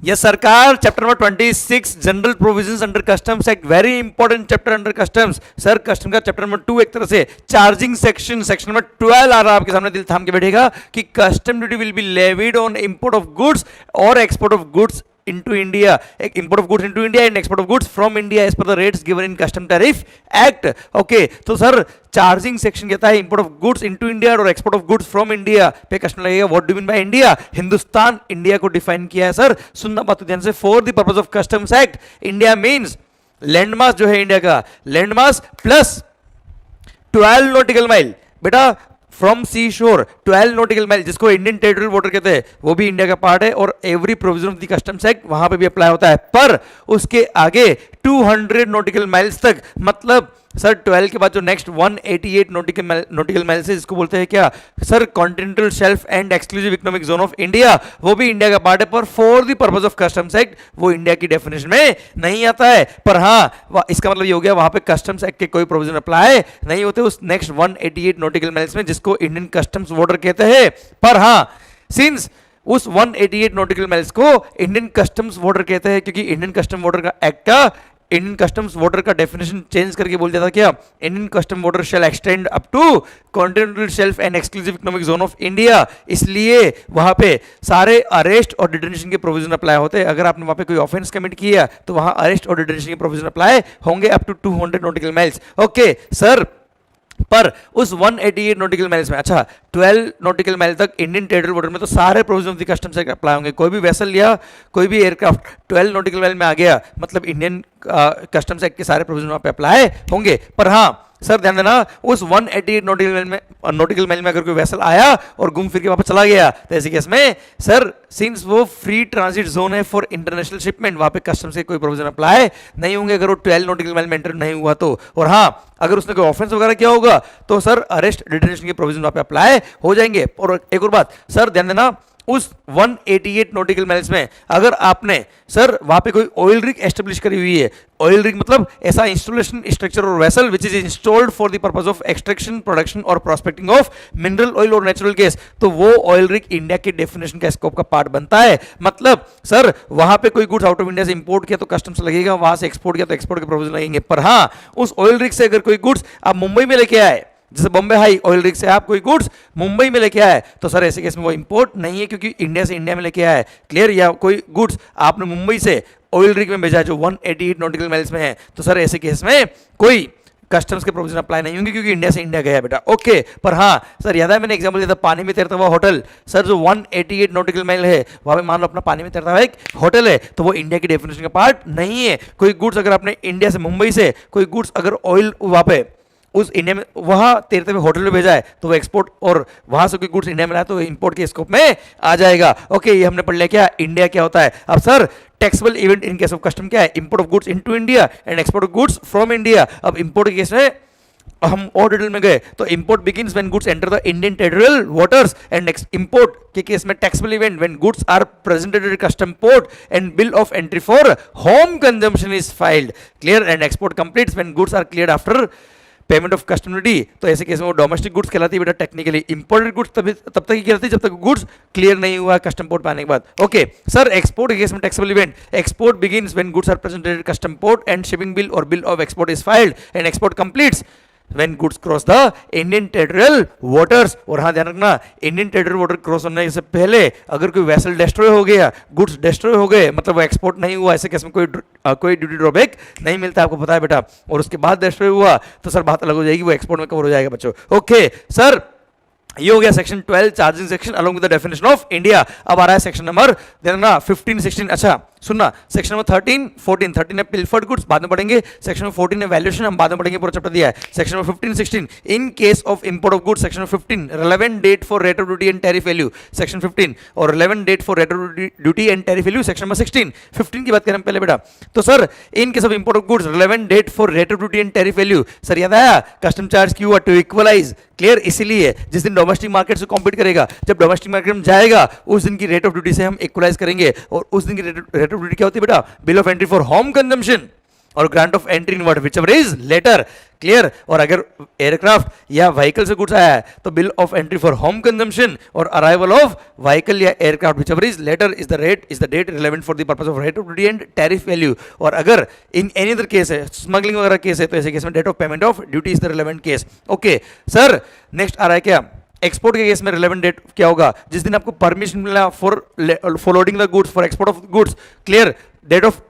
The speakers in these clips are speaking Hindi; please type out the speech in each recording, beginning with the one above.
यस सरकार, chapter number 26 general provisions under customs act, very important chapter under customs. Sir custom का चैप्टर नंबर 2 एक तरह से चार्जिंग सेक्शन, सेक्शन नंबर 12 आ रहा है आपके सामने, दिल थाम के बैठेगा कि custom duty will be levied on import of goods और export of goods into India, import of goods into India and export of goods from India as per the rates given in custom tariff act. Okay, तो सर चार्जिंग सेक्शन कहता है import of goods into India और export of goods from India पे कस्टम लगेगा। What do mean by India? Hindustan India को डिफाइन किया है सर। सुनना बात ध्यान से, for the purpose of customs act India means land mass जो है इंडिया का, land mass plus 12 nautical mile. बेटा from sea shore 12 nautical mile, जिसको इंडियन टेरिटोरियल वाटर कहते हैं, वो भी इंडिया का पार्ट है और every provision of the customs act वहां पे भी अप्लाई होता है। पर उसके आगे 200 नॉटिकल माइल्स तक, मतलब सर 12 के बाद जो नेक्स्ट 188 नॉटिकल माइल्स है, जिसको बोलते हैं क्या sir, continental shelf and exclusive economic zone of India, वो भी इंडिया का पार्ट है। पर for the purpose of customs act वो इंडिया की डेफिनेशन में नहीं आता है। पर हाँ, इसका मतलब ये हो गया वहां पे कस्टम्स एक्ट के कोई प्रोविजन अप्लाई नहीं होते उस नेक्स्ट 188 नॉटिकल माइल्स में, जिसको इंडियन कस्टम्स बॉर्डर कहते हैं। पर हाँ, सिंस उस 188 नॉटिकल माइल्स को इंडियन कस्टम्स बॉर्डर कहते हैं, क्योंकि इंडियन कस्टम बॉर्डर का एक्ट का इंडियन कस्टम्स बॉर्डर का डेफिनेशन चेंज करके बोल दिया था क्या, Indian custom border shall extend up to continental shelf and exclusive economic zone of India. इसलिए वहां पे सारे अरेस्ट और डिटेंशन के प्रोविजन अप्लाई होते हैं। अगर आपने वहां पे कोई ऑफेंस कमिट किया तो वहां अरेस्ट और डिटेंशन के प्रोविजन अप्लाई होंगे up to 200 nautical miles. Okay sir, पर उस 188 नॉटिकल माइल्स में, अच्छा 12 नॉटिकल माइल तक इंडियन टेरिटोरियल बॉर्डर में तो सारे provision of the customs act apply होंगे। कोई भी वेसल या कोई भी एयरक्राफ्ट 12 नॉटिकल माइल में आ गया, मतलब इंडियन कस्टम्स एक्ट के सारे प्रोविजन वहां पे अप्लाई होंगे। पर हाँ सर ध्यान देना, उस 188 नॉटिकल माइल में अगर कोई वेसल आया और घूम फिर के वापस चला गया, तो ऐसे केस में सर सिंस वो फ्री ट्रांजिट जोन है फॉर इंटरनेशनल शिपमेंट, वहां पे कस्टम्स के कोई प्रोविजन अप्लाई नहीं होंगे अगर वो 12 नॉटिकल माइल में एंटर नहीं हुआ तो। और हाँ, अगर उसने कोई ऑफेंस वगैरह किया होगा तो सर अरेस्ट डिटेंशन के प्रोविजन वहां पे अप्लाई हो जाएंगे। और एक और बात सर ध्यान देना, उस 188 नॉटिकल माइल्स में अगर आपने सर वहां पे कोई ऑयल रिग एस्टेब्लिश करी हुई है, ऑयल रिग मतलब ऐसा इंस्टॉलेशन स्ट्रक्चर और vessel which is installed for the purpose of extraction, production और प्रोस्पेक्टिंग ऑफ मिनरल ऑयल और नेचुरल गैस, तो वो ऑयल रिग इंडिया के डेफिनेशन का स्कोप का पार्ट बनता है। मतलब सर वहां पे कोई गुड्स आउट ऑफ इंडिया से इंपोर्ट किया तो कस्टम्स लगेगा, वहां से एक्सपोर्ट किया तो एक्सपोर्ट के प्रोविजन लगेंगे। पर हाँ, उस ऑयल रिग से अगर कोई गुड्स आप मुंबई में लेके आए, जैसे बॉम्बे हाई ऑयल रिग से आप कोई गुड्स मुंबई में लेके आए, तो सर ऐसे केस में वो इंपोर्ट नहीं है, क्योंकि इंडिया से इंडिया में लेके आए। क्लियर? या कोई गुड्स आपने मुंबई से ऑयल रिग में भेजा जो 188 नॉटिकल माइल्स में है, तो सर ऐसे केस में कोई कस्टम्स के प्रोविजन अप्लाई नहीं होंगे, क्योंकि इंडिया से इंडिया गया बेटा। ओके, पर हाँ सर याद है मैंने एग्जांपल दिया था पानी में तैरता हुआ होटल। सर जो 188 नॉटिकल माइल है वहां पे मान लो अपना पानी में तैरता हुआ एक होटल है, तो वो इंडिया की डेफिनेशन का पार्ट नहीं है। कोई गुड्स अगर आपने इंडिया से मुंबई से कोई गुड्स अगर ऑयल वहां पे उस इंडिया में वहां तैरते हुए होटल में भेजा है, तो वो एक्सपोर्ट, और वहां से कोई गुड्स इंडिया में लाया तो इंपोर्ट के स्कोप में आ जाएगा। ओके, ये हमने पढ़ लिया क्या इंडिया क्या होता है। अब sir taxable event in case of custom क्या है, import of goods into India and export of goods from India. अब इंपोर्ट के केस में हम और डिटेल में गए तो import begins when goods enter the Indian territorial waters, and import के केस में taxable event when goods are presented at custom port and bill of entry for home consumption is filed. Clear? And export completes when goods are cleared after payment of custom duty. तो ऐसे केस में वो डोमेस्टिक गुड्स कहलाती है बेटा। टेक्निकली इंपोर्टेड गुड्स तब तक ही कहलाती है जब तक गुड्स क्लियर नहीं हुआ कस्टम पोर्ट पे आने के बाद। ओके सर, एक्सपोर्ट के केस में taxable event, export begins when goods are presented at custom port and shipping bill और bill of export is filed, and export completes when goods cross the Indian territorial waters। और हाँ ध्यान रखना, इंडियन टेरिटोरियल वाटर क्रॉस होने से पहले अगर कोई वेसल डिस्ट्रॉय हो गया, गुड्स डिस्ट्रॉय हो गए, मतलब वो एक्सपोर्ट नहीं हुआ, ऐसे केस में कोई ड्यूटी ड्रॉबैक नहीं मिलता, आपको पता है बेटा। और उसके बाद डिस्ट्रॉय हुआ तो सर बात अलग हो जाएगी, वो एक्सपोर्ट में कवर हो जाएगा बच्चों। ओके सर, ये हो गया section 12 charging section along with the definition of India. अब आ रहा है सेक्शन नंबर देखना 15 16। अच्छा सुनना, सेक्शन नंबर 13 14, 13 है पिल्फर्ड गुड्स, बाद में पढ़ेंगे। सेक्शन नंबर 14 है वैल्यूएशन, हम बाद में पढ़ेंगे, पूरा चैप्टर दिया है। Section number 15 16 in case of import of goods. Section number 15 relevant date for rate of duty and tariff value, section 15, और relevant date for rate of duty and tariff value section number 16। 15 की बात करें पहले बेटा, तो sir in case of import of goods relevant date for rate of duty and tariff value, sir याद आया कस्टम चार्ज क्यों हुआ, टू इक्वलाइज। क्लियर? इसीलिए जिस दिन डोमेस्टिक मार्केट से कॉम्पीट करेगा, जब डोमेस्टिक मार्केट में जाएगा उस दिन की रेट ऑफ ड्यूटी से हम इक्वलाइज करेंगे। और उस दिन की रेट ऑफ ड्यूटी क्या होती है बेटा, bill of entry for home consumption. और grant of entry in what whichever is later, clear. और अगर एयरक्राफ्ट या व्हीकल से गुड्स आया है तो bill of entry for home consumption और अराइवल ऑफ व्हीकल या aircraft whichever is later is the date relevant for the purpose of rate of duty and tariff value. और अगर इन एनी अदर केस है, स्मगलिंग वगैरह केस है, तो ऐसे केस में date of payment of duty is the relevant case. Okay sir, next आ रहा है क्या, एक्सपोर्ट के केस में रिलेवेंट डेट क्या होगा, जिस दिन आपको परमिशन मिला for loading the goods, for export of goods, clear. Date of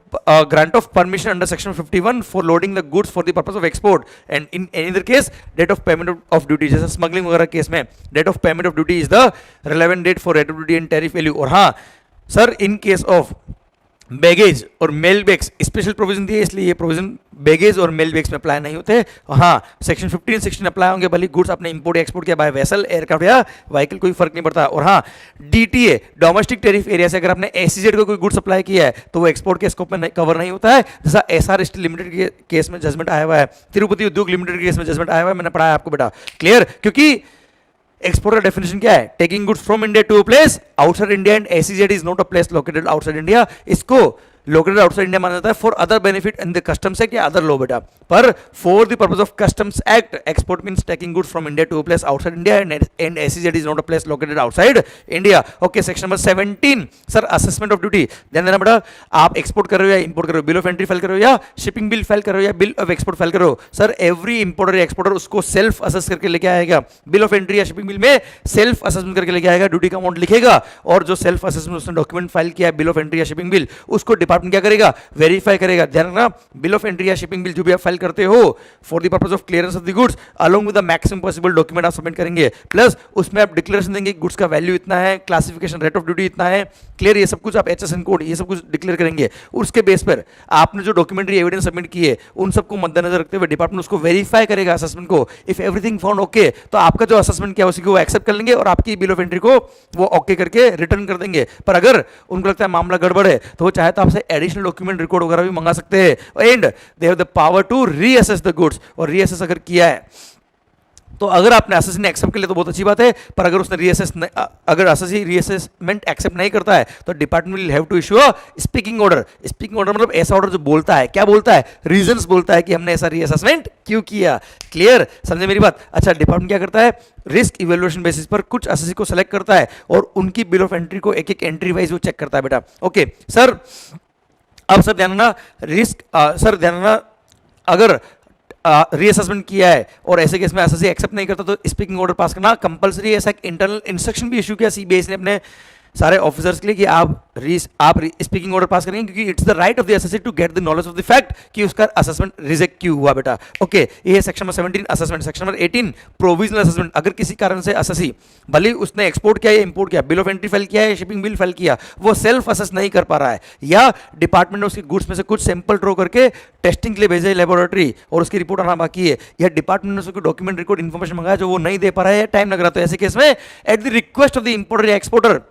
grant of permission under section 51 for loading the goods for the purpose of export, and in any other case date of payment of duty, जैसे स्मगलिंग वगैरह केस में date of payment of duty is the relevant date for rate of duty and tariff value। और हाँ sir, in case of baggage और मेल बैग्स स्पेशल प्रोविजन दिए, इसलिए ये प्रोविजन बैगेज और मेल बैग्स में अप्लाई नहीं होते। हाँ, सेक्शन 15 16 अप्लाई होंगे, भले गुड्स आपने इंपोर्ट या एक्सपोर्ट किया बाय वेसल, एयरक्राफ्ट या व्हीकल, कोई फर्क नहीं पड़ता। और हाँ, डीटीए डोमेस्टिक टैरिफ एरिया से अगर आपने एसीजेड को कोई गुड्स अप्लाई किया है तो वो एक्सपोर्ट के स्कोप में कवर नहीं होता है, जैसा एसआर स्टील लिमिटेड के केस में जजमेंट आया हुआ है, तिरुपति उद्योग लिमिटेड के केस में जजमेंट आया हुआ है, मैंने पढ़ाया आपको बेटा, क्लियर। क्योंकि एक्सपोर्ट का डेफिनेशन क्या है, taking goods from India to a place outside India, and SEZ is not a place located outside India. इसको लोकेटेड आउटसाइड इंडिया माना जाता है for other benefit in the customs act या अदर लॉ बेटा, पर for the purpose of customs act export means taking goods from India to a place outside India, and SEZ is not a place located outside India. Okay, section number 17 sir, assessment of duty. ध्यान देना बेटा, आप एक्सपोर्ट कर रहे हो या इंपोर्ट कर रहे हो, बिल ऑफ एंट्री फाइल कर रहे हो या शिपिंग बिल फाइल कर रहे हो या बिल ऑफ एक्सपोर्ट फाइल कर रहे हो, सर एवरी इंपोर्टर या एक्सपोर्टर उसको सेल्फ असेस करके लेके आएगा, बिल ऑफ एंट्री या शिपिंग बिल में सेल्फ असेसमेंट करके लेके आएगा, ड्यूटी का अमाउंट लिखेगा, और जो सेल्फ असेसमेंट उसने डॉक्यूमेंट फाइल किया है बिल ऑफ एंट्री या शिपिंग बिल, उसको डिपार्टमेंट क्या करेगा, वेरीफाई करेगा। ध्यान रखना, बिल ऑफ एंट्री या शिपिंग बिल जो भी आप फाइल करते हो for the purpose of clearance of the goods along with the maximum possible document आप सबमिट करेंगे, प्लस उसमें आप डिक्लेरेशन देंगे गुड्स का वैल्यू इतना है, क्लासिफिकेशन, रेट ऑफ ड्यूटी इतना है, क्लियर, ये सब कुछ आप एचएसएन कोड ये सब कुछ डिक्लेयर करेंगे। उसके बेस पर आपने जो डॉक्यूमेंट्री एविडेंस सबमिट किए उन सबको मद्देनजर रखते हुए डिपार्टमेंट उसको वेरीफाई करेगा असेसमेंट को। इफ एवरीथिंग फाउंड ओके तो आपका जो असेसमेंट किया उसी को वो एक्सेप्ट कर लेंगे और आपकी बिल ऑफ एंट्री को वो ओके करके रिटर्न कर देंगे। पर अगर उनको लगता है मामला गड़बड़ है तो वो चाहे तो आपसे एडिशनल डॉक्यूमेंट रिकॉर्ड वगैरह भी मंगा सकते हैं, and they have the power to reassess the goods. और रीअसेस अगर किया है तो अगर आपने असेस ने एक्सेप्ट कर लिया तो बहुत अच्छी बात है, पर अगर उसने अगर असेसी रीअसेसमेंट एक्सेप्ट नहीं करता है तो department will have to issue a speaking order. Speaking order मतलब ऐसा ऑर्डर जो बोलता है, क्या बोलता है, रीजंस बोलता है कि हमने ऐसा रीअसेसमेंट क्यों किया, क्लियर, समझे मेरी बात। अच्छा, डिपार्टमेंट क्या करता है, रिस्क इवेल्युएशन बेसिस पर कुछ असेसी को सेलेक्ट करता है और उनकी बिल ऑफ एंट्री को एक एक एंट्री वाइज वो चेक करता है बेटा। ओके सर, अब सर ध्यान रखना, रिस्क सर ध्यान रखना, अगर रीअसेसमेंट किया है और ऐसे केस में एसएससी एक्सेप्ट नहीं करता तो स्पीकिंग ऑर्डर पास करना कंपलसरी। ऐसा एक इंटरनल इंस्ट्रक्शन भी इशू किया सीबीएसई ने अपने सारे ऑफिसर्स के लिए कि आप स्पीकिंग ऑर्डर पास करेंगे, क्योंकि it's the right of the assessee to get the knowledge of the fact कि उसका असेसमेंट रिजेक्ट क्यों हुआ बेटा। ओके, ये है section number 17 assessment. Section number 18 provisional assessment. अगर किसी कारण से एसएससी भले उसने एक्सपोर्ट किया या इंपोर्ट किया, बिल ऑफ एंट्री फाइल किया है, शिपिंग बिल फाइल किया, वो सेल्फ असेस नहीं कर पा रहा है या डिपार्टमेंट ने उसके गुड्स में से कुछ सैंपल ड्रॉ करके टेस्टिंग के लिए भेजा है लेबोरेटरी और उसकी रिपोर्ट आना बाकी है, या डिपार्टमेंट ने उसको डॉक्यूमेंट रिकॉर्ड इन्फॉर्मेशन मंगाया जो वो नहीं दे पा रहा है, टाइम लग रहा है, तो ऐसे केस में at the request of the importer या एक्सपोर्टर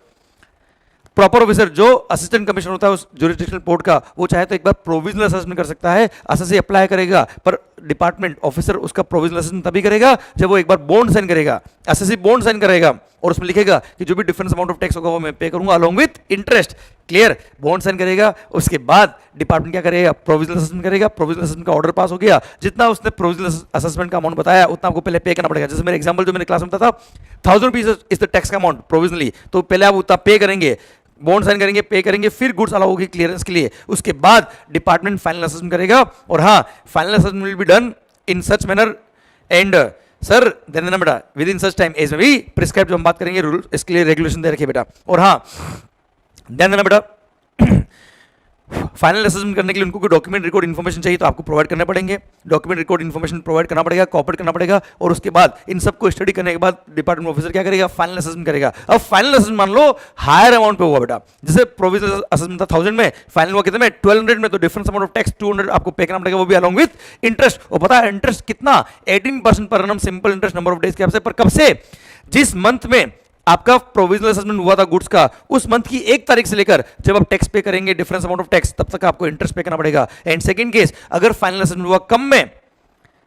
प्रॉपर ऑफिसर जो असिस्टेंट कमिश्नर होता है उस ज्यूरिसडिक्शनल पोर्ट का, वो चाहे तो एक बार प्रोविजनल असेसमेंट कर सकता है, एसएससी अप्लाई करेगा, पर डिपार्टमेंट ऑफिसर उसका प्रोविजनल असेसमेंट तभी करेगा जब वो एक बार बॉन्ड साइन करेगा, एसएससी बॉन्ड साइन करेगा और उसमें लिखेगा कि जो भी डिफरेंस अमाउंट ऑफ टैक्स होगा वो मैं पे करूंगा along with interest, clear, bond sign करेगा। उसके बाद डिपार्टमेंट क्या करेगा, प्रोविजनल असेसमेंट करेगा, प्रोविजनल असेसमेंट का ऑर्डर पास हो गया, जितना उसने प्रोविजनल असेसमेंट का अमाउंट बताया उतना आपको पहले पे करना पड़ेगा। जैसे मेरे एग्जांपल जो मैंने क्लास में बताया था 1000 रुपीज इज द टैक्स का अमाउंट प्रोविजनली, तो पहले आप उतना पे करेंगे, बॉन्ड साइन करेंगे, पे करेंगे, फिर गुड्स अलाउ होगी क्लियरेंस के लिए, उसके बाद डिपार्टमेंट फाइनल असेसमेंट करेगा। और हाँ, final assessment will be done in such manner and sir ध्यान देना बेटा within such time as में भी प्रिस्क्राइब जो हम बात करेंगे रूल, इसके लिए रेगुलेशन दे रखे बेटा। और हाँ ध्यान देना बेटा फाइनल असेसमेंट करने के लिए उनको कोई डॉक्यूमेंट रिकॉर्ड इन्फॉर्मेशन चाहिए तो आपको प्रोवाइड करने पड़ेंगे, डॉक्यूमेंट रिकॉर्ड इन्फॉर्मेशन प्रोवाइड करना पड़ेगा, कॉपरेट करना पड़ेगा, और उसके बाद इन सबको स्टडी करने के बाद डिपार्टमेंट ऑफिसर क्या करेगा, फाइनल असेसमेंट करेगा। अब फाइनल असेसमेंट मान लो हायर अमाउंट पे हुआ बेटा, जैसे प्रोविजनल असेसमेंट था 1000 में, फाइनल हुआ कितने में 1200 में, तो डिफरेंस अमाउंट ऑफ टैक्स 200 आपको पे करना पड़ेगा, वो भी अलॉन्ग विथ इंटरेस्ट। और पता है इंटरेस्ट कितना, 18% per annum simple interest number of days के हिसाब से, पर कब से, जिस मंथ में आपका प्रोविजनल असेसमेंट हुआ था गुड्स का, उस मंथ की 1 तारीख से लेकर जब आप टैक्स पे करेंगे डिफरेंस अमाउंट ऑफ टैक्स, तब तक आपको इंटरेस्ट पे करना पड़ेगा। एंड सेकंड केस, अगर फाइनल असेसमेंट हुआ कम में,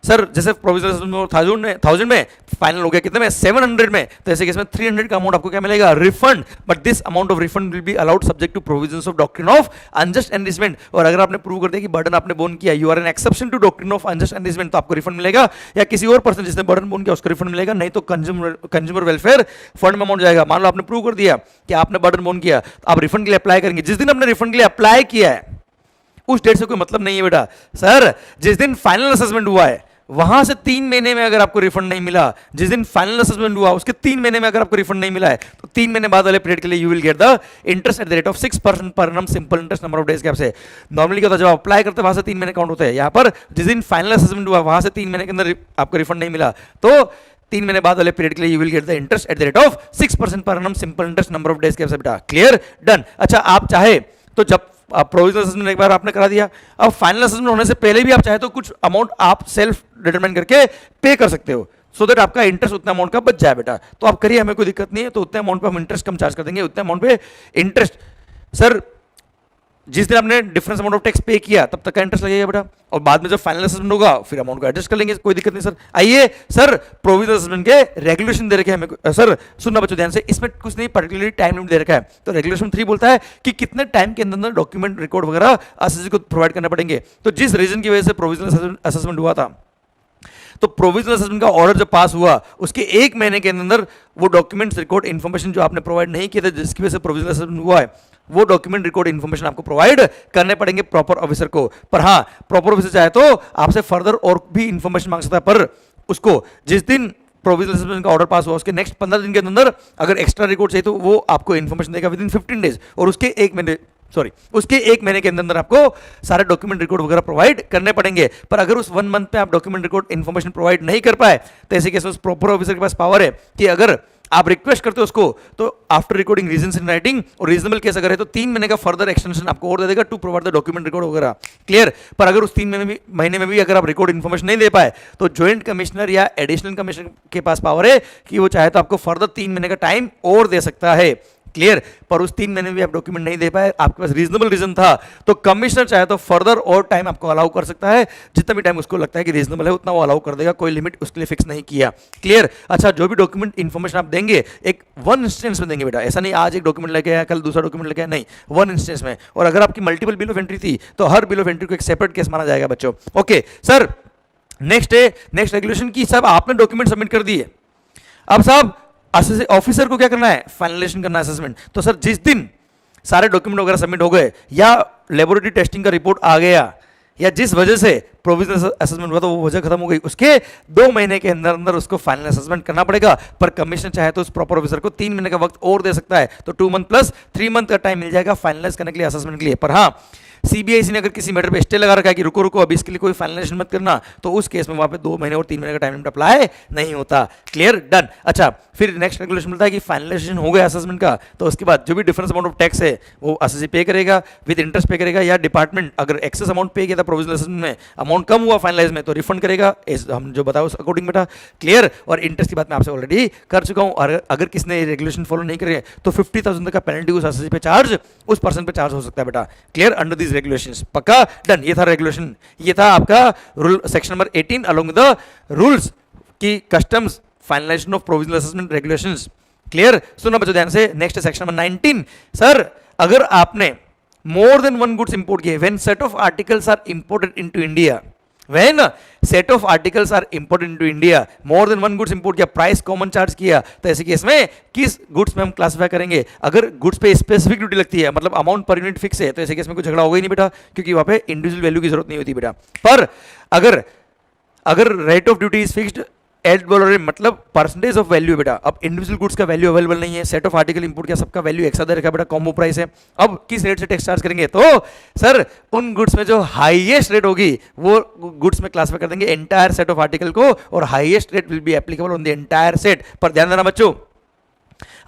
सर जैसे प्रोविजनल असेसमेंट में 1000 में, फाइनल हो गया कितने में 700 में, तो ऐसे केस में 300 का अमाउंट आपको क्या मिलेगा, refund. But this amount of refund will be allowed subject to provisions of doctrine of unjust enrichment. और अगर आपने प्रूव कर दिया कि बर्डन आपने बोन किया, you are an exception to doctrine of unjust enrichment, तो आपको रिफंड मिलेगा, या किसी और पर्सन जिसने बर्डन बोन किया उसको रिफंड मिलेगा, नहीं तो कंज्यूमर वेलफेयर फंड में अमाउंट जाएगा। मान लो आपने प्रूव कर दिया कि आपने बर्डन बोन किया, तो आप रिफंड के लिए अप्लाई करेंगे। जिस दिन आपने रिफंड के लिए अप्लाई किया है उस डेट से कोई मतलब नहीं है बेटा। सर जिस दिन फाइनल असेसमेंट हुआ है वहां से 3 महीने में अगर आपको रिफंड नहीं मिला, जिस दिन फाइनल असेसमेंट हुआ उसके 3 महीने में अगर आपको रिफंड नहीं मिला है, तो 3 महीने बाद वाले पीरियड के लिए you will get the interest at the rate of 6% per annum, simple interest number of days के आपसे। नॉर्मली क्या होता है, जब अप्लाई करते हैं वहां से 3 महीने काउंट होते हैं। यहाँ पर जिस दिन फाइनल असेसमेंट हुआ वहां से 3 महीने के अंदर आपको रिफंड नहीं मिला, तो 3 महीने बाद वाले पीरियड के लिए you will get the interest at the rate of 6% per annum, simple interest number of days के आपसे बेटा। Clear, done. अच्छा आप चाहे तो जब प्रोविजनल असेसमेंट एक बार आपने करा दिया, अब फाइनल असेसमेंट होने से पहले भी आप चाहे तो कुछ अमाउंट आप सेल्फ डिटरमाइन करके पे कर सकते हो, सो दैट आपका इंटरेस्ट उतना अमाउंट का बच जाए बेटा। तो आप करिए, हमें कोई दिक्कत नहीं है, तो उतने अमाउंट पे हम इंटरेस्ट कम चार्ज कर देंगे, उतने अमाउंट पे इंटरेस्ट। सर जिस दिन आपने डिफरेंस अमाउंट ऑफ टैक्स पे किया तब तक का इंटरेस्ट लगेगा बेटा, और बाद में जब फाइनल असेसमेंट होगा फिर अमाउंट को एडजस्ट कर लेंगे, कोई दिक्कत नहीं सर। आइए सर, प्रोविजनल असेसमेंट के रेगुलेशन दे रखे हैं हमें। सर सुनना बच्चों ध्यान से, इसमें कुछ नहीं पर्टिकुलरली टाइम लिमिट दे रखा है। तो रेगुलेशन 3 बोलता है कि कितने टाइम के अंदर डॉक्यूमेंट रिकॉर्ड वगैरह एसएससी को प्रोवाइड करने पड़ेंगे। तो जिस रीजन की वजह से प्रोविजनल असेसमेंट हुआ था, तो प्रोविजनल असेसमेंट का ऑर्डर जब पास हुआ उसके 1 महीने के अंदर वो डॉक्यूमेंट्स रिकॉर्ड इन्फॉर्मेशन जो आपने प्रोवाइड नहीं किए थे, जिसकी वजह से प्रोविजनल असेसमेंट हुआ है, वो डॉक्यूमेंट रिकॉर्ड इन्फॉर्मेशन आपको प्रोवाइड करने पड़ेंगे प्रॉपर ऑफिसर को। पर हाँ, प्रॉपर ऑफिसर चाहे तो आपसे फर्दर और भी इन्फॉर्मेशन मांग सकता है, पर उसको जिस दिन प्रोविजनल असेसमेंट का ऑर्डर पास हुआ उसके नेक्स्ट 15 दिन के अंदर अगर एक्स्ट्रा रिकॉर्ड चाहिए तो वो आपको इन्फॉर्मेशन देगा विद इन 15 डेज, और उसके 1 महीने के अंदर आपको सारे डॉक्यूमेंट रिकॉर्ड वगैरह प्रोवाइड करने पड़ेंगे। पर अगर उस 1 मंथ में आप डॉक्यूमेंट रिकॉर्ड इन्फॉर्मेशन प्रोवाइड नहीं कर पाए, तो ऐसे केस में प्रॉपर ऑफिसर के पास पावर है कि अगर आप रिक्वेस्ट करते हो उसको, तो after recording reasons in writing, और रीजनेबल केस अगर है तो 3 महीने का फर्दर एक्सटेंशन आपको और दे देगा to provide the document record वगैरह। क्लियर। पर अगर उस 3 महीने में भी अगर आप रिकॉर्ड इन्फॉर्मेशन नहीं दे पाए, तो ज्वाइंट कमिश्नर या एडिशनल कमिश्नर के पास पावर है कि वो चाहे तो आपको फर्दर 3 महीने का टाइम और दे सकता है। क्लियर। पर उस 3 महीने में भी आप डॉक्यूमेंट नहीं दे पाए, आपके पास रीजनेबल रीजन था, तो कमिश्नर चाहे तो फर्दर और टाइम आपको अलाउ कर सकता है, जितना भी टाइम उसको लगता है कि रीजनेबल है उतना वो अलाउ कर देगा, कोई लिमिट उसके लिए फिक्स नहीं किया। क्लियर। अच्छा, जो भी डॉक्यूमेंट इन्फॉर्मेशन आप देंगे एक 1 इंस्टेंस में देंगे बेटा, ऐसा नहीं आज एक डॉक्यूमेंट लेके आया कल दूसरा डॉक्यूमेंट लेके आया, नहीं, 1 इंस्टेंस में। और अगर आपकी मल्टीपल बिल ऑफ एंट्री थी तो हर बिल ऑफ एंट्री को एक सेपरेट केस माना जाएगा बच्चों। ओके सर, नेक्स्ट रेगुलेशन की साहब आपने डॉक्यूमेंट सबमिट कर दिए, अब साहब ऑफिसर को क्या करना है, फाइनलाइजेशन करना है असेसमेंट। तो सर जिस दिन सारे डॉक्यूमेंट वगैरह सबमिट हो गए या लेबोरेटरी टेस्टिंग का रिपोर्ट आ गया या जिस वजह से प्रोविजनल असेसमेंट हुआ तो वो वजह खत्म हो गई, उसके 2 महीने के अंदर अंदर उसको फाइनल असेसमेंट करना पड़ेगा। पर कमिश्नर चाहे तो उस प्रॉपर ऑफिसर को 3 महीने का वक्त और दे सकता है, तो 2 मंथ प्लस 3 मंथ का टाइम मिल जाएगा फाइनलाइज करने के लिए, असेसमेंट के लिए। पर हाँ, सीबीआईसी ने अगर किसी मैटर पे स्टे लगा रखा है कि रुको रुको अभी इसके लिए कोई फाइनलाइजेशन मत करना, तो उस केस में वहां पे 2 महीने और 3 महीने का टाइम लिमिट अप्लाई नहीं होता। Clear, done. अच्छा, फिर नेक्स्ट रेगुलेशन मिलता है कि फाइनलाइजेशन हो गया असेसमेंट का, तो उसके बाद जो भी डिफरेंस अमाउंट ऑफ टैक्स है वो एसएससी पे करेगा विद इंटरेस्ट पे करेगा, या डिपार्टमेंट अगर एक्सेस अमाउंट पे किया था प्रोविजनल असेसमेंट में, अमाउंट कम हुआ फाइनलाइज में, तो रिफंड करेगा, हम जो बताओ उस अकॉर्डिंग बेटा। क्लियर। और इंटरेस्ट की बात मैं आपसे ऑलरेडी कर चुका हूं, और अगर किसने रेगुलेशन फॉलो नहीं करे तो 50,000 तक का पेनल्टी उस एसएससी पे चार्ज उस पर्सन पे चार्ज हो सकता है बेटा। Clear, under these regulations. पक्का, डन। ये था रेगुलेशन, ये था आपका rule section number 18 along the rules की customs finalisation of provisional assessment regulations. Clear. सुनना बच्चों ध्यान से, नेक्स्ट सेक्शन नंबर 19। सर अगर आपने मोर देन 1 गुड्स इंपोर्ट किए, when set of articles are imported into India, when set of articles are imported into India, more than 1 goods import किया, प्राइस कॉमन चार्ज किया, तो ऐसे केस में किस गुड्स में हम क्लासिफाई करेंगे। अगर गुड्स पे स्पेसिफिक ड्यूटी लगती है, मतलब अमाउंट पर यूनिट फिक्स है, तो ऐसे केस में कोई झगड़ा होगा ही नहीं बेटा, क्योंकि वहां पे इंडिविजुअल वैल्यू की जरूरत नहीं होती बेटा। पर अगर rate of duty is fixed at dollar, मतलब परसेंटेज ऑफ वैल्यू बेटा, अब इंडिविजुअल गुड्स का वैल्यू अवेलेबल नहीं है, सेट ऑफ आर्टिकल इंपोर्ट किया, सबका वैल्यू एक साथ दे रखा बेटा, कॉम्बो प्राइस है, अब किस रेट से टैक्स चार्ज करेंगे, तो सर उन गुड्स में जो हाईएस्ट रेट होगी वो गुड्स में क्लासिफाई कर देंगे एंटायर सेट ऑफ आर्टिकल को, और highest rate will be applicable on the entire set. पर ध्यान देना बच्चों,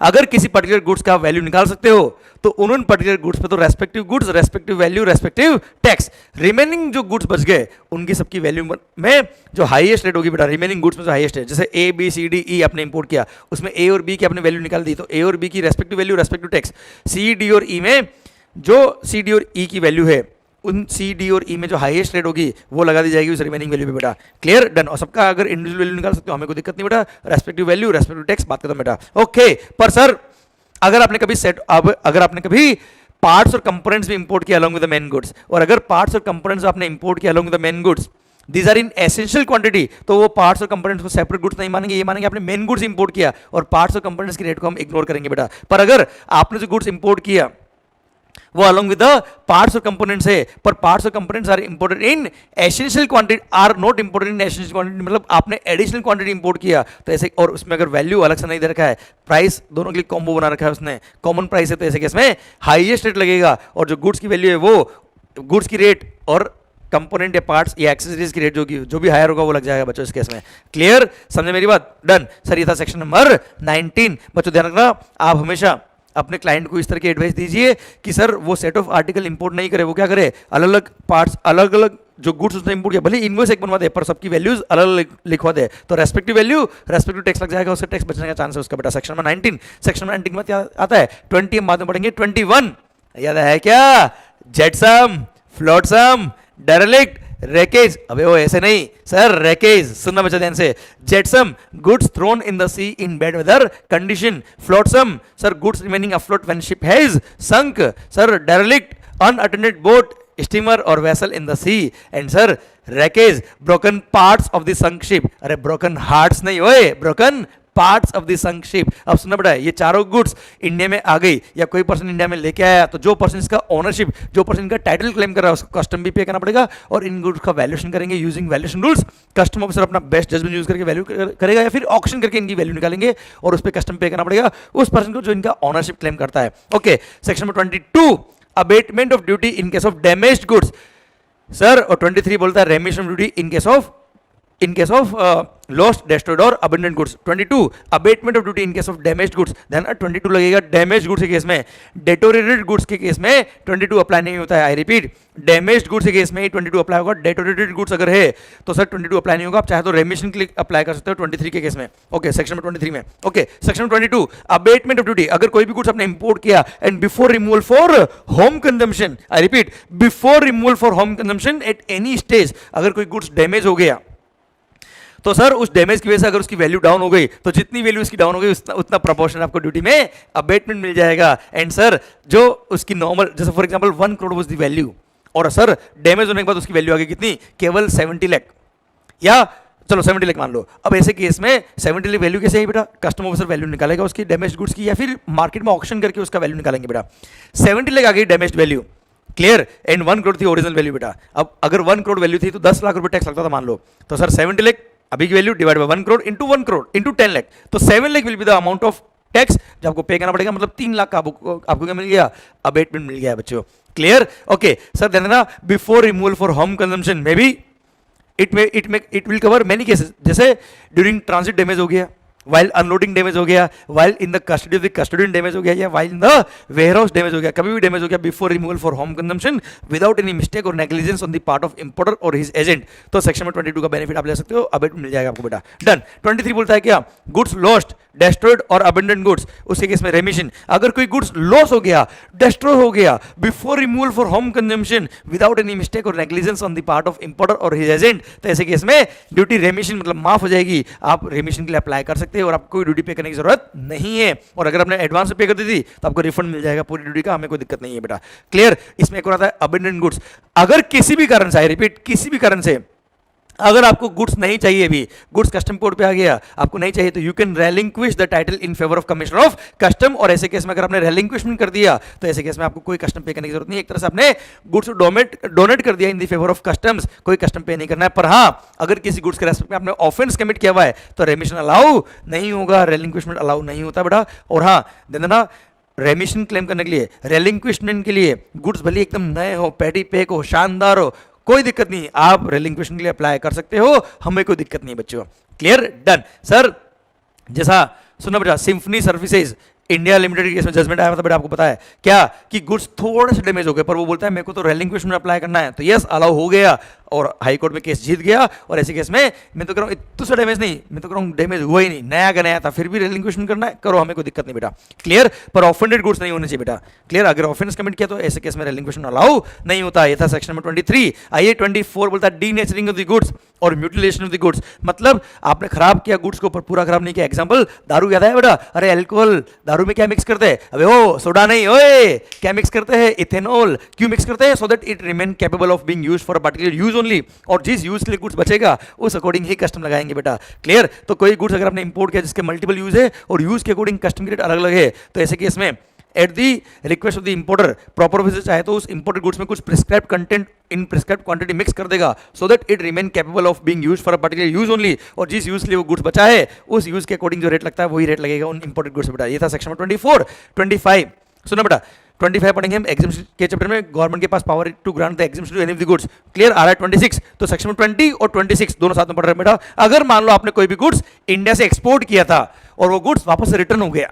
अगर किसी पर्टिकुलर गुड्स का वैल्यू निकाल सकते हो तो उन पर्टिकुलर गुड्स पे तो respective goods, respective value, respective tax, remaining जो गुड्स बच गए उनकी सबकी वैल्यू में जो हाईएस्ट रेट होगी बेटा, रिमेनिंग गुड्स में जो हाईएस्ट है, जैसे A B C D E आपने इंपोर्ट किया, उसमें ए और बी की आपने वैल्यू निकाल दी, तो ए और बी की respective value, respective tax, C D और ई में जो सी डी और ई की वैल्यू है उन सी डी और ई में जो हाईएस्ट रेट होगी वो लगा दी जाएगी उस रिमेनिंग वैल्यू पे बेटा। Clear, done. और सबका अगर इंडिविजुअल वैल्यू निकाल सकते हो, हमें कोई दिक्कत नहीं बेटा। रेस्पेक्टिव वैल्यू, रेस्पेक्टिव टैक्स, बात करता हूं बेटा। ओके, पर सर अगर आपने कभी अगर आपने कभी पार्ट्स और कंपोनेंट्स भी इंपोर्ट किया along with the main goods, और अगर पार्ट्स और कंपोनेंट्स आपने इंपोर्ट किया along with the main goods, these are in essential quantity, तो वो पार्ट्स और कंपोनेंट्स को सेपरेट गुड्स नहीं मानेंगे, ये मानेंगे आपने मेन गुड्स इंपोर्ट किया, और पार्ट्स और कंपोनेंट्स की रेट को हम इग्नोर करेंगे बेटा। पर अगर आपने जो गुड्स इंपोर्ट किया वो अलोंग विद द पार्ट्स और कंपोनेंट्स है, पर पार्ट्स और components are imported in essential quantity, are not imported in essential quantity, मतलब आपने एडिशनल क्वांटिटी इंपोर्ट किया तो ऐसे, और उसमें अगर वैल्यू अलग से नहीं दे रखा है, प्राइस दोनों के लिए कॉम्बो बना रखा है उसने, कॉमन प्राइस है, तो ऐसे केस में हाईएस्ट रेट लगेगा, और जो गुड्स की वैल्यू है वो गुड्स की रेट और कंपोनेंट या पार्ट्स या एक्सेसरीज की रेट जो भी हायर होगा वो लग जाएगा बच्चों इस केस में। क्लियर, समझे मेरी बात? डन। सर ये था सेक्शन नंबर 19। बच्चों ध्यान रखना, आप हमेशा अपने क्लाइंट को इस तरह की एडवाइस दीजिए कि सर वो सेट ऑफ आर्टिकल इंपोर्ट नहीं करे, वो क्या करे, अलग अलग पार्ट्स, अलग अलग जो गुड्स उसने इंपोर्ट किया, भले इनवॉइस एक बनवा दे पर सबकी वैल्यूज अलग अलग लिखवा दे, तो रेस्पेक्टिव वैल्यू रेस्पेक्टिव टैक्स लग जाएगा, उससे टैक्स बचने का चांस है उसका बेटा। Section number 19। सेक्शन नंबर 19 में क्या आता है? 20 हम बाद में पढ़ेंगे। 21 याद है क्या? जेटसम, फ्लोटसम, डेरेलिक्ट, रेकेज। अबे वो ऐसे नहीं सर, रेकेज सुनना बच्चा ध्यान से। Jetsam, goods thrown in the sea in bad weather condition. Flotsam, sir goods remaining afloat when ship has sunk. Sir derelict, unattended boat, steamer और vessel in the sea. And sir wreckage, broken parts of the sunk ship. अरे ब्रोकन हार्ट्स नहीं ओए, broken parts of the sunk ship. अब सुनना पड़ा, ये चारों गुड्स इंडिया में आ गई या कोई पर्सन इंडिया में लेके आया, तो जो पर्सन इसका ओनरशिप, जो पर्सन इनका टाइटल क्लेम कर रहा है, उसको कस्टम भी पे करना पड़ेगा, और इन गुड्स का वैल्यूएशन करेंगे using valuation rules. Custom officer अपना बेस्ट जजमेंट यूज करके वैल्यू करेगा, या फिर ऑक्शन करके इनकी वैल्यू निकालेंगे और उस पर कस्टम पे करना पड़ेगा उस पर्सन को जो इनका ओनरशिप क्लेम करता है। Okay, section number 22, abatement of duty in case of damaged goods. Sir और 23 बोलता है remission of duty in case of lost, destroyed और abandoned goods। 22 abatement of duty in case of damaged goods। then 22 लगेगा damaged goods के केस में। deteriorated goods के केस में 22 अप्लाई नहीं होता है। आई रिपीट, damaged goods के केस में 22 अप्लाई होगा, deteriorated goods अगर है तो सर 22 अप्लाई नहीं होगा, आप चाहे तो रेमिशन के लिए अप्लाई कर सकते हो 23 के केस में। ओके, सेक्शन में 23 में। Okay, section 22 abatement of duty, अगर कोई भी गुड्स आपने इंपोर्ट किया and before removal for home consumption, I repeat before removal for home consumption at any stage, अगर कोई गुड्स डैमेज हो गया तो सर उस डैमेज की वजह से अगर उसकी वैल्यू डाउन हो गई तो जितनी वैल्यू उसकी डाउन हो गई उतना प्रोपोर्शन आपको ड्यूटी में अबेटमेंट मिल जाएगा। एंड सर जो उसकी नॉर्मल, जैसे for example 1 crore was the value, और सर डैमेज होने के बाद उसकी वैल्यू आ गई कितनी, केवल 70 लाख, या चलो 70 लाख मान लो। अब ऐसे केस में 70 लाख वैल्यू कैसे है बेटा? कस्टम ऑफिसर वैल्यू निकालेगा उसकी डैमेज गुड्स की, या फिर मार्केट में ऑक्शन करके उसका वैल्यू निकालेंगे बेटा। 70 लाख आ गई damage value, clear, and 1 crore थी ओरिजिनल वैल्यू बेटा। अब अगर 1 करोड़ वैल्यू थी तो 10 लाख रुपए टैक्स लगता था मान लो, तो सर 70 लाख अभी की value divide by 1 crore into 1 crore into 10 lakh, तो 7 lakh will be the amount of tax जो आपको पे करना पड़ेगा, मतलब 3 लाख का आपको क्या मिल गया? अबेटमेंट मिल गया बच्चों। क्लियर? ओके सर, ध्यान देना, before removal for home consumption may be it will cover many cases, जैसे ड्यूरिंग ट्रांसिट डैमेज हो गया, वाइल अनलोडिंग डैमेज हो गया, while in the custody of the custodian damage हो गया, या while in the warehouse damage हो गया, कभी भी डैमेज हो गया before removal for home consumption without any mistake और negligence on the part of importer और हिज एजेंट, तो सेक्शन में 22 का बेनिफिट आप ले सकते हो, अबेटमेंट मिल जाएगा आपको बेटा। डन। 23 बोलता है क्या? गुड्स लॉस्ट, डेस्ट्रॉयड और अबेंडन गुड्स, उसके केस में रेमिशन, अगर कोई गुड्स लॉस हो गया, डिस्ट्रॉय हो गया before removal for home consumption without any mistake और negligence on the part of importer और हिज एजेंट, तो ऐसे केस में ड्यूटी रेमिशन मतलब माफ हो जाएगी, आप रेमिशन के लिए अप्लाई कर सकते हो और आपको कोई ड्यूटी पे करने की जरूरत नहीं है, और अगर आपने एडवांस में पे कर दी थी तो आपको रिफंड मिल जाएगा पूरी ड्यूटी का, हमें कोई दिक्कत नहीं है बेटा। क्लियर? इसमें एक और आता है अबेंडन गुड्स, अगर किसी भी कारण से, आई रिपीट किसी भी कारण से अगर आपको गुड्स नहीं चाहिए, भी गुड्स कस्टम कोड पे आ गया, आपको नहीं चाहिए, तो you can relinquish the title in favour of commissioner of custom, और ऐसे केस में अगर आपने रेलिंक्विशमेंट कर दिया तो ऐसे केस में आपको कोई कस्टम पे करने की जरूरत नहीं, एक तरह से आपने गुड्स डोनेट कर दिया in the favour of customs, कोई कस्टम पे नहीं करना है। पर हाँ, अगर किसी गुड्स के रेस्पेक्ट में आपने ऑफेंस कमिट किया हुआ है तो रेमिशन अलाउ नहीं होगा, रेलिंक्विशमेंट अलाउ नहीं होता बेटा। और हाँ देना, रेमिशन क्लेम करने के लिए, रेलिंक्विशमेंट के लिए गुड्स भले एकदम नए हो, पैटी पैक हो, शानदार हो, कोई दिक्कत नहीं, आप रेलिंक्विशन के लिए अप्लाई कर सकते हो, हमें कोई दिक्कत नहीं बच्चों। क्लियर? डन। सर जैसा सुनना बेटा, सिम्फनी सर्विसेज इंडिया लिमिटेड के केस में जजमेंट आया था बेटा, आपको पता है क्या कि गुड्स थोड़े से डैमेज हो गए, पर वो बोलता है मेरे को तो रेलिंक्विशन में अप्लाई करना है, तो यस अलाउ हो गया, और हाई कोर्ट में केस जीत गया, और ऐसे केस में मैं तो कह रहा हूँ इतना सा डैमेज नहीं, मैं तो कह रहा हूँ डैमेज हुआ ही नहीं, नया का नया था, फिर भी रिलिंक्विशन करना है, करो, हमें कोई दिक्कत नहीं बेटा। क्लियर? पर ऑफेंडेड गुड्स नहीं होने चाहिए बेटा। क्लियर? अगर ऑफेंस कमिट किया तो ऐसे केस में रिलिंक्विशन अलाउ नहीं होता। ये था सेक्शन नंबर 23। आइए 24 बोलता है डीनेचरिंग ऑफ द गुड्स और म्यूटिलेशन ऑफ द गुड्स। मतलब आपने खराब किया गुड्स को, पर पूरा खराब नहीं किया। एग्जांपल, दारू याद है बेटा? अरे अल्कोहल, दारू में क्या मिक्स करते हैं? अबे ओ सोडा नहीं, ओए क्या मिक्स करते हैं? इथेनॉल। क्यों मिक्स करते हैं? So that it remain capable of being used for a particular use only, और जिस यूज के लिए गुड्स बचेगा उस अकॉर्डिंग ही कस्टम लगाएंगे बेटा। क्लियर? तो कोई गुड्स अगर आपने इंपोर्ट किया जिसके मल्टीपल यूज है और यूज के अकॉर्डिंग कस्टम रेट अलग अलग है, तो ऐसे केस में at the request of the importer proper officer चाहे तो उस इंपोर्टेड गुड्स में कुछ prescribe content in prescribe quantity mix कर देगा, so that it remain capable of being used for a particular use only, और जिस यूज के लिए वो गुड्स बचा है उस यूज के अकॉर्डिंग जो रेट लगता है वही रेट लगेगा उन इंपोर्टेड गुड्स बेटा। ये था सेक्शन 24। 25 सुना बेटा, 25 पढ़ेंगे हम एग्जाम्शन के चैप्टर में, गवर्नमेंट के पास power to grant the exemption to any of the goods. Clear? आ रहा है 26, तो सेक्शन 20 और 26 दोनों साथ में पढ़ रहे हैं बेटा। अगर मान लो आपने कोई भी गुड्स इंडिया से एक्सपोर्ट किया था और वो गुड्स वापस से रिटर्न हो गया,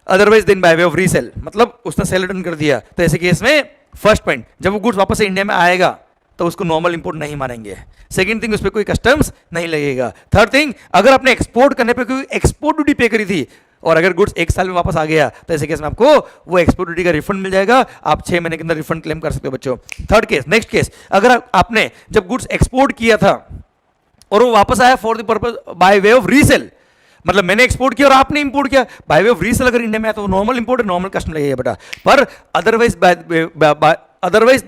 otherwise then by way of resale, मतलब उसने सेल रिटर्न कर दिया, तो ऐसे केस में फर्स्ट पॉइंट, जब वो गुड्स वापस से इंडिया में आएगा तो उसको नॉर्मल इंपोर्ट नहीं मानेंगे। सेकंड थिंग, उस पर कोई कस्टम्स नहीं लगेगा। थर्ड थिंग, अगर आपने एक्सपोर्ट करने पे कोई एक्सपोर्ट ड्यूटी पे करी थी और अगर गुड्स 1 साल में वापस आ गया, तो ऐसे केस में आपको वो एक्सपोर्ट ड्यूटी का रिफंड मिल जाएगा, आप 6 महीने के अंदर रिफंड क्लेम कर सकते हो बच्चों। थर्ड केस, नेक्स्ट केस, अगर आपने जब गुड्स एक्सपोर्ट किया था और वो वापस आया for the purpose bye way of resale, मतलब मैंने एक्सपोर्ट किया और आपने इंपोर्ट किया, बाय वे ऑफ रीसेल अगर इंडिया में आया तो नॉर्मल इंपोर्ट है, नॉर्मल कस्टम लगेगा बेटा। पर otherwise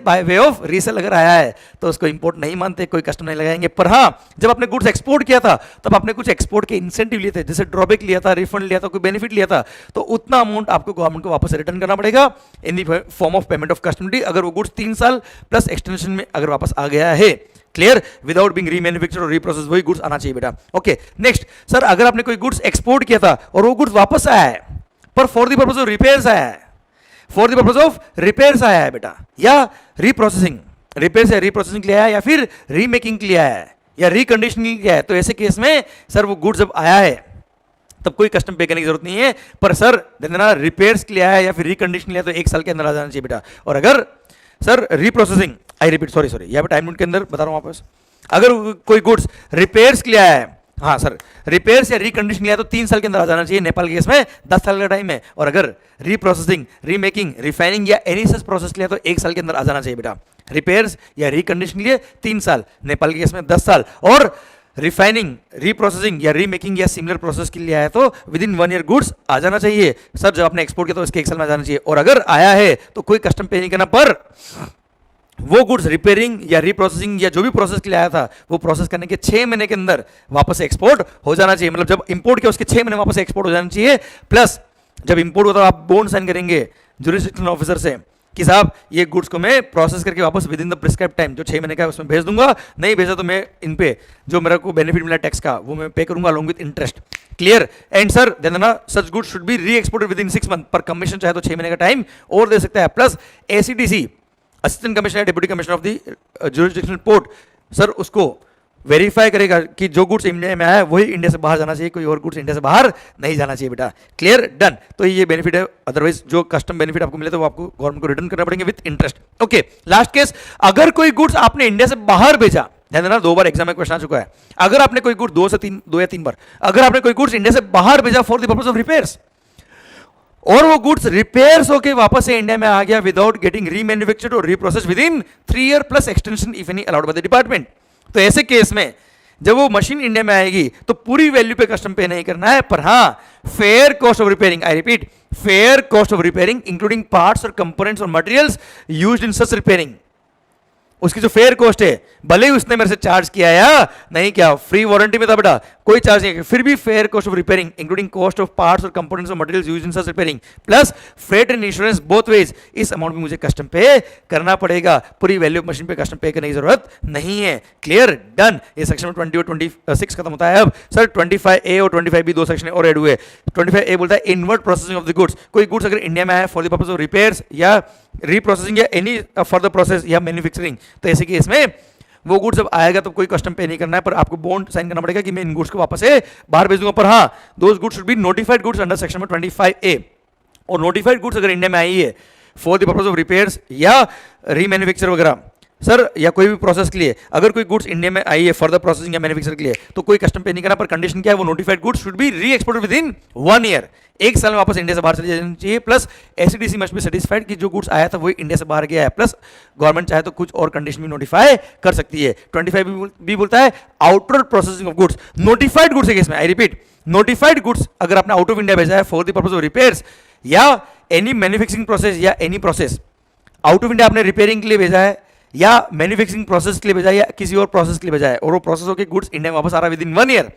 bye way of resale अगर आया है तो उसको इंपोर्ट नहीं मानते, कोई कस्टम नहीं लगाएंगे। पर हाँ, जब आपने गुड्स एक्सपोर्ट किया था तब आपने कुछ एक्सपोर्ट के इंसेंटिव लिए थे, जैसे ड्रॉबैक लिया था, रिफंड लिया था, कोई बेनिफिट लिया था, तो उतना अमाउंट आपको गवर्नमेंट को वापस रिटर्न करना पड़ेगा in the form of payment of custom duty, अगर वो गुड्स 3 साल प्लस एक्सटेंशन में अगर वापस आ गया है। क्लियर? विदाउट बीइंग रीमैन्युफैक्चर्ड और रीप्रोसेस, वही गुड्स आना चाहिए बेटा। ओके, नेक्स्ट सर, अगर आपने कोई गुड्स एक्सपोर्ट किया था और वो गुड्स वापस आया है पर for the purpose of repairs आया है, for the purpose of repairs आया है बेटा, या रीप्रोसेसिंग, रिपेयर से रीप्रोसेसिंग के लिए आया है, या फिर रीमेकिंग के लिए आया है, या रिकंडीशनिंग के लिए आया है, तो ऐसे केस में सर वो गुड्स जब आया है तब कोई कस्टम पे करने की जरूरत नहीं है। पर सर देना रिपेयर्स के लिए आया है या फिर रिकंडीशन के लिए, तो 1 साल के अंदर आ जाना चाहिए बेटा। और अगर sir reprocessing, I repeat, sorry यहाँ पे टाइम नोट के अंदर बता रहा हूँ वापस, अगर कोई गुड्स रिपेयर्स के लिए आया है, हाँ सर, रिपेयर्स या रिकंडीशन लिया तो 3 साल के अंदर आ जाना चाहिए। नेपाल के केस में 10 साल का टाइम है, और अगर रीप्रोसेसिंग, रीमेकिंग, रिफाइनिंग या एनी सच प्रोसेस लिया तो 1 साल के अंदर आ जाना चाहिए बेटा। रिपेयर्स या रिकंडीशन के लिए 3 साल, नेपाल के केस में 10 साल, और रिफाइनिंग, रीप्रोसेसिंग या रीमेकिंग या सिमिलर प्रोसेस के लिए आया तो विद इन 1 ईयर गुड्स आ जाना चाहिए। सर जब आपने एक्सपोर्ट किया तो इसके 1 साल में आ जाना चाहिए, और अगर आया है तो कोई कस्टम पे नहीं करना, पर वो गुड्स रिपेयरिंग या रीप्रोसेसिंग या जो भी प्रोसेस के लिए आया था वो प्रोसेस करने के 6 महीने के अंदर वापस एक्सपोर्ट हो जाना चाहिए। मतलब जब इंपोर्ट किया उसके 6 महीने वापस एक्सपोर्ट हो जाना चाहिए। प्लस जब इंपोर्ट होता है आप बॉन्ड साइन करेंगे जुरिस्डिक्शनल ऑफिसर से कि साहब ये गुड्स को मैं प्रोसेस करके वापस with in the prescribe time जो 6 महीने का है उसमें भेज दूंगा, नहीं भेजा तो मैं इन पे जो मेरे को बेनिफिट मिला टैक्स का वो मैं पे करूंगा along with interest. Clear? And sir देना सच गुड्स शुड बी री एक्सपोर्टेड विद इन 6 मंथ, पर कमीशन चाहे तो 6 महीने का टाइम और दे सकता है। Plus AC DC, assistant commissioner deputy commissioner of the jurisdictional port, sir उसको वेरीफाई करेगा कि जो गुड्स इंडिया में आया है वही इंडिया से बाहर जाना चाहिए, कोई और गुड्स इंडिया से बाहर नहीं जाना चाहिए बेटा। क्लियर? डन। तो ये बेनिफिट है, अदरवाइज जो कस्टम बेनिफिट आपको मिले तो वो आपको गवर्नमेंट को रिटर्न करना पड़ेंगे with interest. Okay, last case, अगर कोई गुड्स आपने इंडिया से बाहर भेजा, ध्यान देना 2 बार एग्जाम में क्वेश्चन आ चुका है, अगर आपने कोई गुड्स 2 या 3 बार, अगर आपने कोई गुड्स इंडिया से बाहर भेजा for the purpose of repairs और वो गुड्स रिपेयर्स होके वापस से इंडिया में आ गया विदाउट गेटिंग रीमैन्युफैक्चर्ड और reprocessed within 3 year plus extension if any allowed by the department, तो ऐसे केस में जब वो मशीन इंडिया में आएगी तो पूरी वैल्यू पे कस्टम पे नहीं करना है, पर हाँ fair cost of repairing, I repeat fair cost of repairing including parts और कंपोनेंट्स और materials used in such repairing, उसकी जो फेयर कॉस्ट है, भले ही उसने मेरे से चार्ज किया या नहीं किया, फ्री वारंटी में था बेटा, कोई चार्ज नहीं, फिर भी fair cost of repairing including cost of parts और कंपोनेंट्स और materials used in such repairing plus freight and insurance both ways, इस अमाउंट में मुझे कस्टम पे करना पड़ेगा, पूरी वैल्यू ऑफ मशीन पे कस्टम पे करने की जरूरत नहीं है। क्लियर? डन। ये सेक्शन 20 और 26 खत्म होता है। अब सर 25A और 25B 2 सेक्शन और ऐड हुए। 25A बोलता है inward processing of the goods, कोई गुड्स अगर इंडिया में आया for the purpose of repairs या रीप्रोसेसिंग या एनी फर्दर प्रोसेस या मैन्युफैक्चरिंग, तो ऐसे केस में वो गुड्स जब आएगा तो कोई कस्टम पे नहीं करना है, पर आपको बॉन्ड साइन करना पड़ेगा कि मैं इन गुड्स को वापस से बाहर भेज दूंगा। पर हाँ, those goods should be notified goods under section 25A, और नोटिफाइड गुड्स अगर इंडिया में आई है for the purpose of repairs या रीमैन्युफैक्चर वगैरह सर या कोई भी प्रोसेस के लिए अगर कोई गुड्स इंडिया में आई है फर्दर प्रोसेसिंग या मैन्युफैक्चर के लिए तो कोई कस्टम पे नहीं करना, पर कंडीशन क्या है, वो नोटिफाइड गुड्स शुड बी री एक्सपोर्टेड विद इन 1 ईयर, एक साल में वापस इंडिया से बाहर चले जाना चाहिए, plus SDC must be satisfied कि जो गुड्स आया था वही इंडिया से बाहर गया है, प्लस गवर्नमेंट चाहे तो कुछ और कंडीशन भी नोटिफाई कर सकती है। 25 भी बोलता है outer processing of goods, notified goods के केस में, आई रिपीट, नोटिफाइड गुड्स अगर आपने आउट ऑफ इंडिया भेजा है for the purpose of repairs या एनी मैन्युफैक्चरिंग प्रोसेस या any process, out of India आपने रिपेयरिंग के लिए भेजा है या मैन्युफैक्चरिंग प्रोसेस के लिए भेजा है या किसी और प्रोसेस के लिए भेजा है और वो प्रोसेस होकर गुड्स इंडिया में वापस आ रहा है with in 1 year,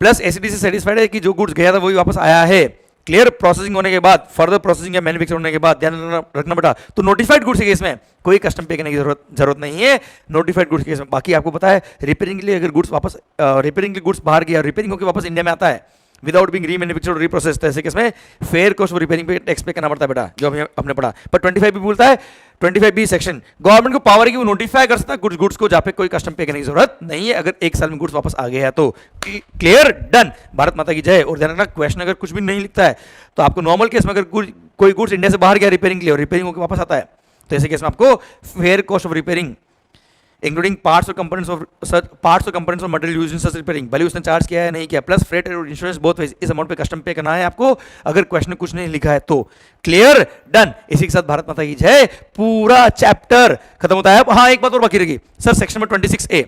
plus SDC satisfied है कि जो गुड्स गया था वही वापस आया है, क्लियर, प्रोसेसिंग होने के बाद, फर्दर प्रोसेसिंग या मैन्युफैक्चर होने के बाद, ध्यान रखना बेटा, तो नोटिफाइड गुड्स के केस में कोई कस्टम पे करने की जरूरत नहीं है नोटिफाइड गुड्स के केस में। बाकी आपको पता है रिपेयरिंग के लिए अगर गुड्स वापस रिपेयरिंग के गुड्स बाहर गया, रिपेयरिंग होकर वापस इंडिया में आता है विदाउट बीइंग रीमैन्युफैक्चर्ड और रीप्रोसेस्ड, तो ऐसे केस में फेयर कॉस्ट ऑफ रिपेयरिंग पे टैक्स पे करना पड़ता है बेटा, जो हमने पढ़ा। पर 25 भी बोलता है, 25 सेक्शन गवर्नमेंट को पावर है कि वो नोटिफाई कर सकता है गुड्स को जहाँ पे कोई कस्टम पे करने की जरूरत नहीं है अगर एक साल में गुड्स वापस आ गया है तो। क्लियर, डन, भारत माता की जय। और ध्यान रखना क्वेश्चन अगर कुछ भी नहीं लिखता है तो आपको नॉर्मल केस में अगर कोई गुड्स इंडिया से बाहर गया रिपेयरिंग के लिए और रिपेयरिंग होकर वापस आता है तो ऐसे केस में आपको fair cost of repairing including parts और components of material used in such repairing, भले उसने चार्ज किया है नहीं किया, प्लस फ्रेट और इंश्योरेंस बोथ इस अमाउंट पे कस्टम पे करना है आपको अगर क्वेश्चन में कुछ नहीं लिखा है तो। Clear, done. इसी के साथ भारत माता की जय, पूरा चैप्टर खत्म होता है। हाँ, एक बात और बाकी रहेगी सर, सेक्शन में 26A,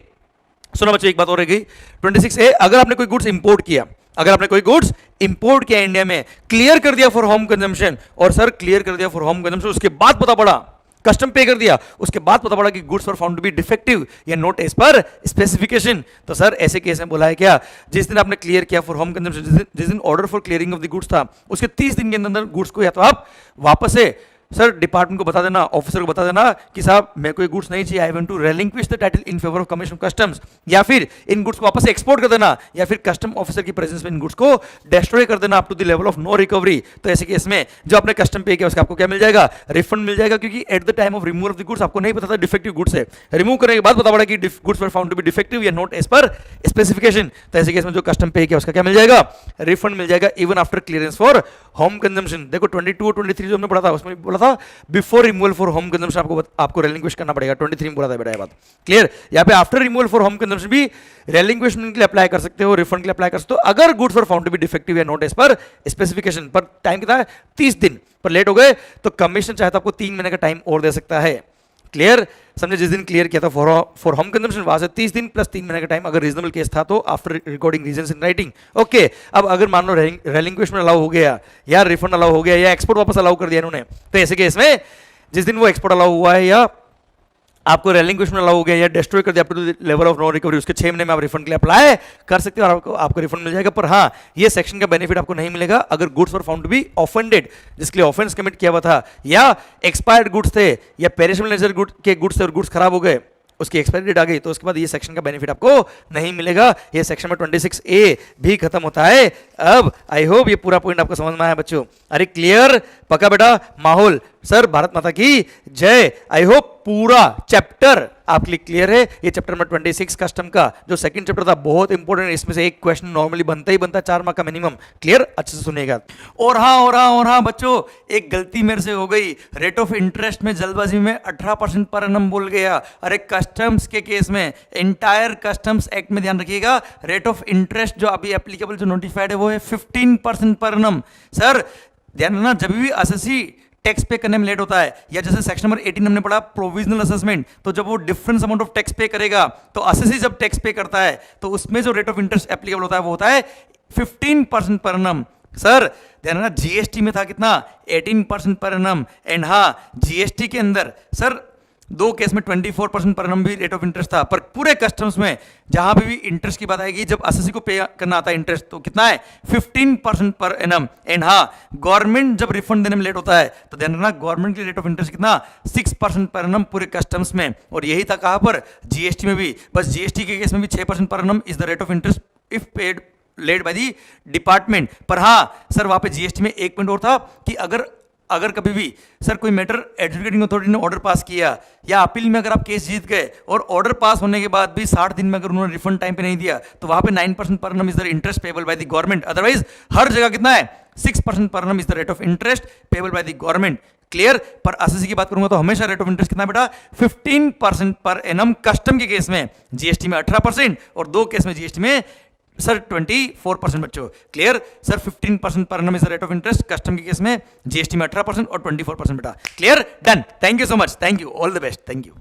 सुनो बच्चों, एक बात और रहेगी 26A, अगर आपने कोई गुड्स इंपोर्ट किया, अगर आपने कोई गुड्स इंपोर्ट किया इंडिया में, क्लियर कर दिया फॉर होम कंजम्पशन, और सर क्लियर कर दिया फॉर होम कंजम्पशन, उसके बाद पता पड़ा कस्टम पे कर दिया, उसके बाद पता पड़ा कि goods were found to be defective या नॉट एज पर स्पेसिफिकेशन, तो सर ऐसे केस में बोला है क्या, जिस दिन आपने क्लियर किया फॉर होम कंजम्पशन, जिस दिन order for clearing of the goods था, उसके 30 दिन के अंदर गुड्स को या तो आप वापस से सर डिपार्टमेंट को बता देना, ऑफिसर को बता देना कि साहब मेरे को ये गुड्स नहीं चाहिए, I want to relinquish the title in favour of commission of customs, या फिर इन गुड्स को वापस एक्सपोर्ट कर देना, या फिर कस्टम ऑफिसर की प्रेजेंस में इन गुड्स को डिस्ट्रॉय कर देना up to the level of no recovery. तो ऐसे केस में जो आपने कस्टम पे किया उसका आपको क्या मिल जाएगा, रिफंड मिल जाएगा, क्योंकि at the time of removal of the goods आपको नहीं पता था डिफेक्टिव गुड्स है, रिमूव करने के बाद पता पड़ा कि goods were found to be defective या नॉट एज पर स्पेसिफिकेशन, तो ऐसे केस में जो कस्टम पे किया उसका क्या मिल जाएगा, रिफंड मिल जाएगा even after clearance for home consumption. देखो 22 और 23 जो हमने पढ़ा था उसमें बोला था before removal for home consumption आपको रेलिंक्विश करना पड़ेगा, 23 में बोला था बेटा ये बात। क्लियर, यहाँ पे after removal for home consumption भी रेलिंक्विशमेंट के लिए अप्लाई कर सकते हो, रिफंड के लिए अप्लाई कर सकते हो अगर goods for found to be defective या नॉट एज पर स्पेसिफिकेशन। पर टाइम कितना है, 30 दिन, पर लेट हो गए तो कमीशन चाहे तो आपको 3 महीने का टाइम और दे सकता है। क्लियर, समझे, जिस दिन क्लियर किया था फॉर होम कंजम्पशन वहां से 30 दिन प्लस 3 महीने का टाइम अगर रीजनेबल केस था तो after recording reasons in writing. Okay, अब अगर मान लो रेलिंक्विशमेंट अलाउ हो गया या रिफंड अलाउ हो गया या एक्सपोर्ट वापस अलाउ कर दिया इन्होंने, तो ऐसे केस में जिस दिन वो एक्सपोर्ट अलाउ हुआ है या आपको रेलिंक्विशमेंट अलाउ हो गया या डिस्ट्रॉय कर दिया up to the level of no recovery, उसके 6 महीने में आप रिफंड के लिए अप्लाई कर सकते हो और आपको रिफंड मिल जाएगा। पर हाँ, ये सेक्शन का बेनिफिट आपको नहीं मिलेगा अगर goods were found to be offended, जिसके लिए ऑफेंस कमिट किया हुआ था, या एक्सपायर्ड गुड्स थे या पेरिशेबल नेचर के गुड्स थे और गुड्स खराब हो गए, उसकी एक्सपायरी डेट आ गई, तो उसके बाद ये सेक्शन का बेनिफिट आपको नहीं मिलेगा। ये सेक्शन में 26A भी खत्म होता है। अब आई होप ये पूरा पॉइंट आपको समझ में आया बच्चों। अरे क्लियर, पक्का बेटा, माहौल, सर भारत माता की जय। आई होप पूरा चैप्टर आपके लिए क्लियर है। ये चैप्टर नंबर 26 कस्टम का जो सेकंड चैप्टर था बहुत इंपॉर्टेंट, इसमें से एक क्वेश्चन नॉर्मली बनता ही बनता है 4 मार्क का मिनिमम। क्लियर, अच्छे से सुनिएगा। और हाँ बच्चों, एक गलती मेरे से हो गई, रेट ऑफ इंटरेस्ट में जल्दबाजी में 18% पर एनम बोल गया। अरे कस्टम्स के केस में इंटायर कस्टम्स एक्ट में ध्यान रखिएगा, रेट ऑफ इंटरेस्ट जो अभी एप्लीकेबल जो नोटिफाइड है वो है 15% पर एनम। सर ध्यान रखना, जब भी एसएससी टैक्स पे करने में लेट होता है, या जैसे सेक्शन नंबर 18 हमने पढ़ा प्रोविजनल असेसमेंट, तो जब वो डिफरेंस अमाउंट ऑफ टैक्स पे करेगा तो एसएससी जब टैक्स पे करता है तो उसमें जो रेट ऑफ इंटरेस्ट एप्लीकेबल होता है वो होता है 15% पर एनम। सर ध्यान रखना, जीएसटी में था कितना, 18% पर एनम। एंड हाँ, जीएसटी के अंदर सर 2 केस में 24% पर एनम भी रेट ऑफ इंटरेस्ट था। पर पूरे कस्टम्स में जहां भी इंटरेस्ट की बात आएगी, जब एसएससी को पे करना आता है इंटरेस्ट, तो कितना है 15% पर एनम। एंड हाँ, गवर्नमेंट जब रिफंड देने में लेट होता है तो ध्यान रखना, गवर्नमेंट की रेट ऑफ इंटरेस्ट कितना, 6% पर एनम पूरे कस्टम्स में। और यही था कहां पर, जीएसटी में भी। बस जीएसटी के केस में भी 6% per annum is the rate of interest if paid led by the department. पर हाँ सर, वहां पे जीएसटी में एक पॉइंट और था कि अगर कभी भी सर कोई मैटर एडजुडिकेटिंग अथॉरिटी ने ऑर्डर पास किया या अपील में अगर आप केस जीत गए और ऑर्डर पास होने के बाद भी 60 दिन में अगर उन्होंने रिफंड टाइम पे नहीं दिया, तो वहां पे 9% per annum is the interest payable by the government. Otherwise हर जगह कितना है, 6% per annum is the rate of interest payable by the government. Clear. पर एसएससी की बात करूंगा तो हमेशा रेट ऑफ इंटरेस्ट कितना बेटा 15% पर एनम, कस्टम के केस में जीएसटी में 18% और 2 केस में जीएसटी में सर 24% बच्चों, क्लियर। सर 15% पर annum is the rate of interest, custom के केस में जीएसटी में 18% और 24% बेटा, clear, done. Thank you so much, thank you, all the best, thank you.